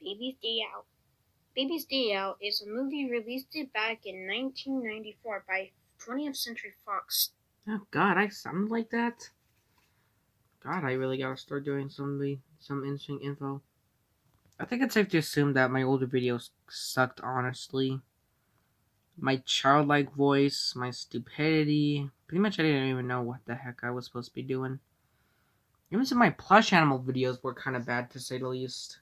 Baby's Day Out. Baby's Day Out is a movie released back in 1994 by 20th Century Fox. Oh God, I sound like that. God, I really gotta start doing some interesting info. I think it's safe to assume that my older videos sucked. Honestly, my childlike voice, my stupidity. Pretty much, I didn't even know what the heck I was supposed to be doing. Even some of my plush animal videos were kind of bad, to say the least.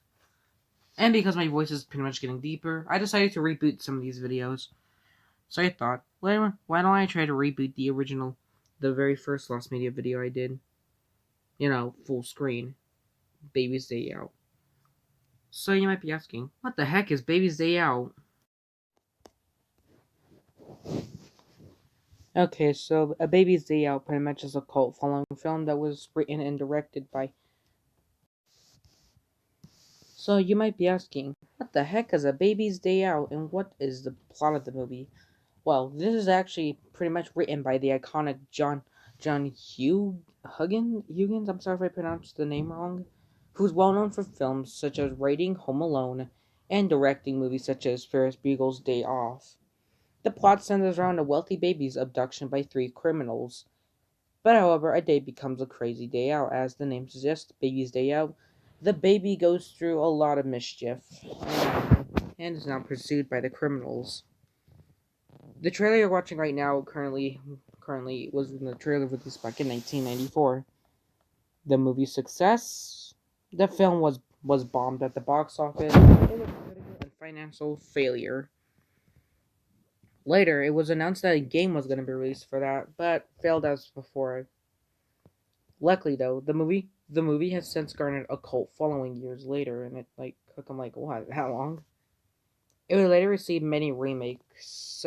And because my voice is pretty much getting deeper, I decided to reboot some of these videos. So I thought, why don't I try to reboot the very first Lost Media video I did? Full screen. Baby's Day Out. So you might be asking, what the heck is Baby's Day Out? Okay, so A Baby's Day Out pretty much is a cult following film that was written and directed by. So you might be asking, what the heck is A Baby's Day Out and what is the plot of the movie? Well, this is actually pretty much written by the iconic John Huggins. I'm sorry if I pronounced the name wrong. Who's well known for films such as writing Home Alone and directing movies such as Ferris Bueller's Day Off. The plot centers around a wealthy baby's abduction by three criminals. But however, a day becomes a crazy day out. As the name suggests, Baby's Day Out. The baby goes through a lot of mischief and is now pursued by the criminals. The trailer you're watching right now currently was in the trailer released back in 1994. The movie's success, the film was bombed at the box office. It was a critical and financial failure. Later, it was announced that a game was going to be released for that, but failed as before. Luckily, though, the movie has since garnered a cult following years later, and it took them what, how long? It would later receive many remakes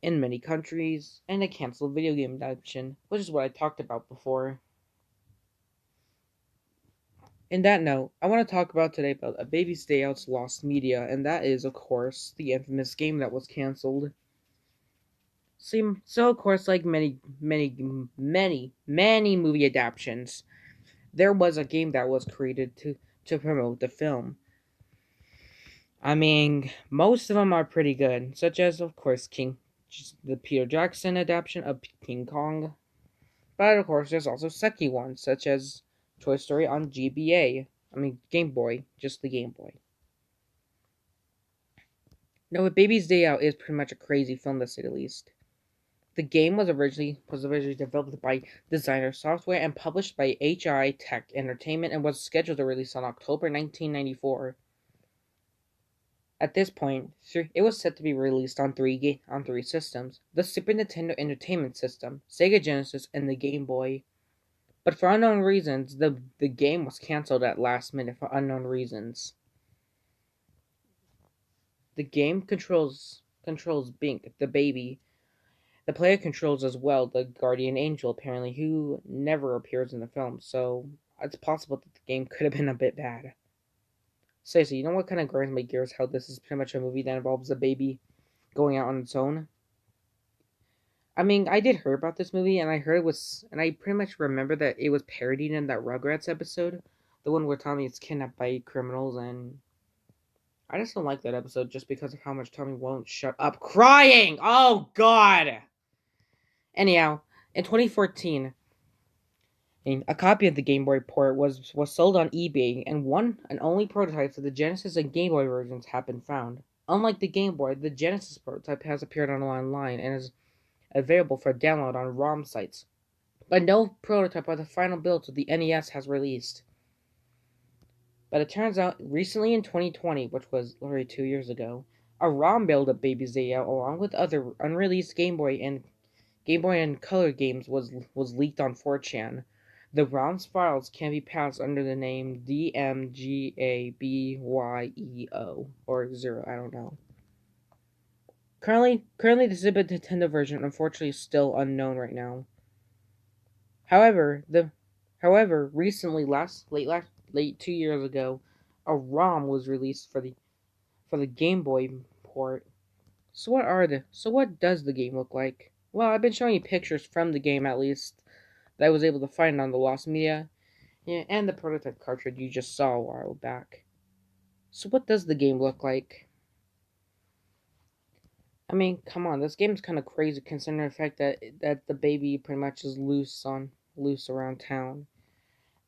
in many countries, and a canceled video game adaptation, which is what I talked about before. In that note, I want to talk about today about A Baby's Day Out's lost media, and that is, of course, the infamous game that was canceled. So of course, like many movie adaptations, there was a game that was created to promote the film. I mean, most of them are pretty good, such as, of course, the Peter Jackson adaptation of King Kong. But of course, there's also sucky ones, such as Toy Story on Game Boy, just the Game Boy. Now, A Baby's Day Out is pretty much a crazy film, to say the least. The game was originally developed by Designer Software and published by HI Tech Entertainment and was scheduled to release on October 1994. At this point, it was set to be released on three systems: the Super Nintendo Entertainment System, Sega Genesis, and the Game Boy. But for unknown reasons, the game was cancelled at last minute for unknown reasons. The game controls Bink, the baby. The player controls as well the guardian angel, apparently, who never appears in the film, so it's possible that the game could have been a bit bad. Seriously, you know what kind of grinds my gears how this is pretty much a movie that involves a baby going out on its own? I mean, I did hear about this movie, and I pretty much remember that it was parodied in that Rugrats episode, the one where Tommy is kidnapped by criminals, and I just don't like that episode just because of how much Tommy won't shut up crying! Oh, God! Anyhow, in 2014, a copy of the Game Boy port was sold on eBay, and one and only prototypes of the Genesis and Game Boy versions have been found. Unlike the Game Boy, the Genesis prototype has appeared online and is available for download on ROM sites, but no prototype of the final build of the NES has released. But it turns out, recently in 2020, which was literally 2 years ago, a ROM build of Baby's Day Out, along with other unreleased Game Boy and Color games, was leaked on 4chan. The ROM's files can be passed under the name DMGABYEO, or 0, I don't know. Currently, the Super Nintendo version, unfortunately, is still unknown right now. However, recently, late 2 years ago, a ROM was released for the Game Boy port. So what does the game look like? Well, I've been showing you pictures from the game, at least, that I was able to find on the lost media, and the prototype cartridge you just saw a while back. So what does the game look like? I mean, come on, this game's kind of crazy considering the fact that the baby pretty much is loose around town.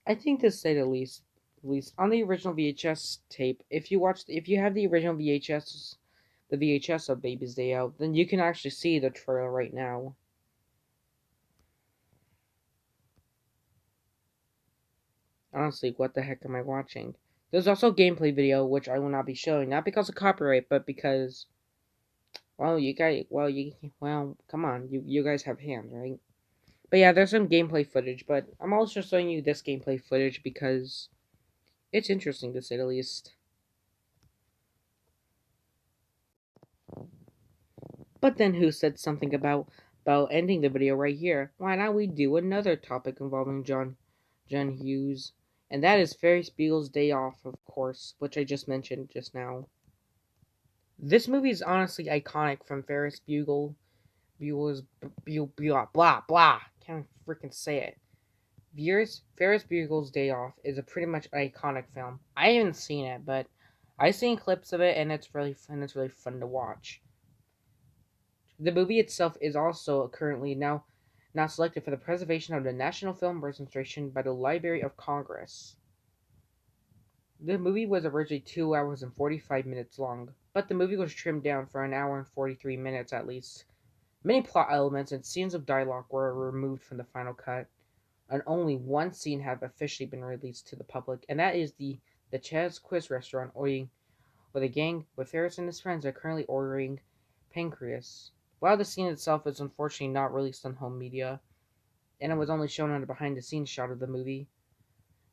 I think to say the least, at least on the original VHS tape, if you have the original the VHS of Baby's Day Out, then you can actually see the trailer right now. Honestly, what the heck am I watching? There's also a gameplay video which I will not be showing, not because of copyright, but because come on, you guys have hands, right? But yeah, there's some gameplay footage, but I'm also showing you this gameplay footage because it's interesting to say the least. But then who said something about ending the video right here? Why not we do another topic involving John Hughes, and that is Ferris Bueller's Day Off, of course, which I just mentioned just now. This movie is honestly iconic from Bueller's blah blah blah. Can't freaking say it. Ferris Bueller's Day Off is a pretty much iconic film. I haven't seen it, but I've seen clips of it, and it's really fun to watch. The movie itself is also currently now selected for the preservation of the National Film Registration by the Library of Congress. The movie was originally 2 hours and 45 minutes long, but the movie was trimmed down for an hour and 43 minutes at least. Many plot elements and scenes of dialogue were removed from the final cut, and only one scene have officially been released to the public, and that is the Chaz Quiz restaurant where the gang with Ferris and his friends are currently ordering pancreas. While the scene itself is unfortunately not released on home media, and it was only shown on a behind the scenes shot of the movie,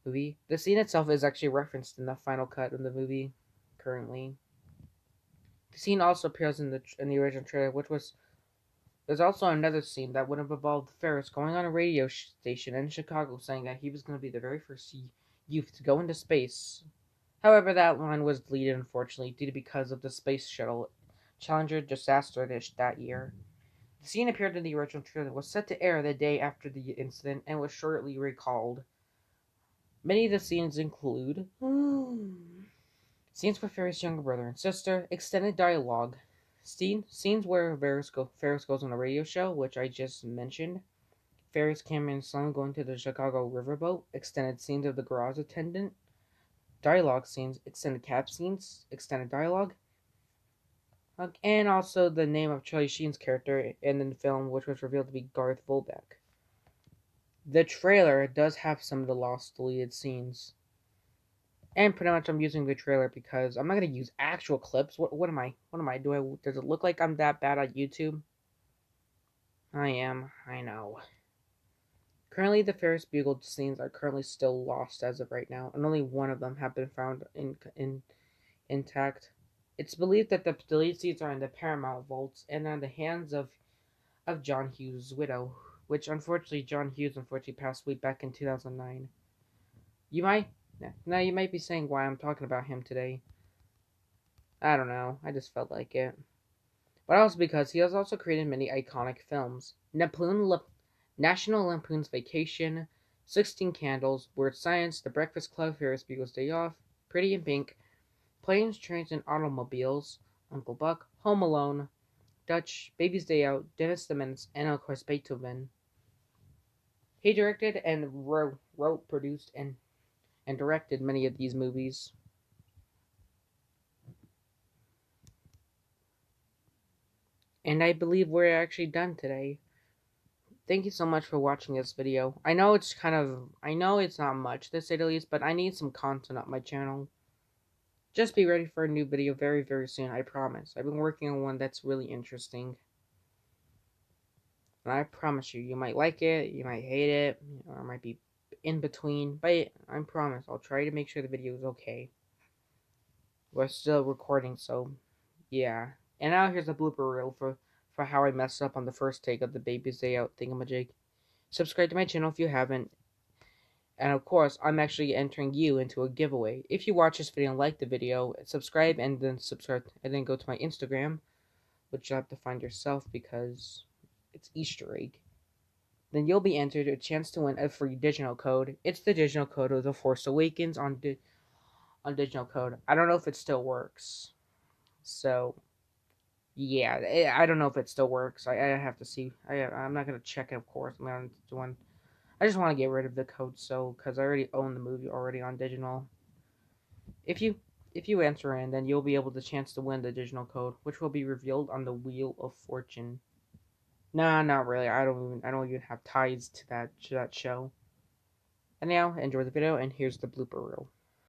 the scene itself is actually referenced in the final cut of the movie currently. The scene also appears in the original trailer, which was there's also another scene that would have involved Ferris going on a radio station in Chicago saying that he was going to be the very first youth to go into space. However, that line was deleted unfortunately due to because of the space shuttle Challenger disaster that year. The scene appeared in the original trailer, was set to air the day after the incident, and was shortly recalled. Many of the scenes include scenes with Ferris' younger brother and sister, extended dialogue, scenes where Ferris goes on a radio show, which I just mentioned, Ferris, Cameron, and Sloan going to the Chicago riverboat, extended scenes of the garage attendant, dialogue scenes, extended cab scenes, extended dialogue, and also the name of Charlie Sheen's character in the film, which was revealed to be Garth Volbeck. The trailer does have some of the lost deleted scenes. And pretty much I'm using the trailer because I'm not going to use actual clips. What am I? What am I? Does it look like I'm that bad at YouTube? I am. I know. Currently, the Ferris Bueller scenes are currently still lost as of right now, and only one of them have been found intact. It's believed that the deleted scenes are in the Paramount vaults and are in the hands of John Hughes' widow, which unfortunately John Hughes passed away back in 2009. You might you might be saying why I'm talking about him today. I don't know. I just felt like it. But also because he has also created many iconic films. National Lampoon's Vacation, 16 Candles, Weird Science, The Breakfast Club, Ferris Bueller's Day Off, Pretty in Pink, Planes, Trains, and Automobiles, Uncle Buck, Home Alone, Dutch, Baby's Day Out, Dennis the Menace, and of course Beethoven. He directed and wrote, produced, and directed many of these movies. And I believe we're actually done today. Thank you so much for watching this video. I know it's not much to say the least, but I need some content on my channel. Just be ready for a new video very, very soon, I promise. I've been working on one that's really interesting. And I promise you, you might like it, you might hate it, or it might be in between, but I promise I'll try to make sure the video is okay. We're still recording, so yeah. And now here's a blooper reel for how I messed up on the first take of the Baby's Day Out thingamajig. Subscribe to my channel if you haven't. And of course, I'm actually entering you into a giveaway. If you watch this video and like the video, subscribe and then go to my Instagram, which you'll have to find yourself because it's Easter egg. Then you'll be entered a chance to win a free digital code. It's the digital code of The Force Awakens on digital code. I don't know if it still works. So yeah, I don't know if it still works. I have to see. I'm not gonna check it, of course. I'm gonna do one. I just want to get rid of the code, so because I already own the movie already on digital. If you if you enter in, then you'll be able to chance to win the digital code, which will be revealed on the Wheel of Fortune. Nah, not really. I don't even have ties to that show. And now enjoy the video, and here's the blooper reel.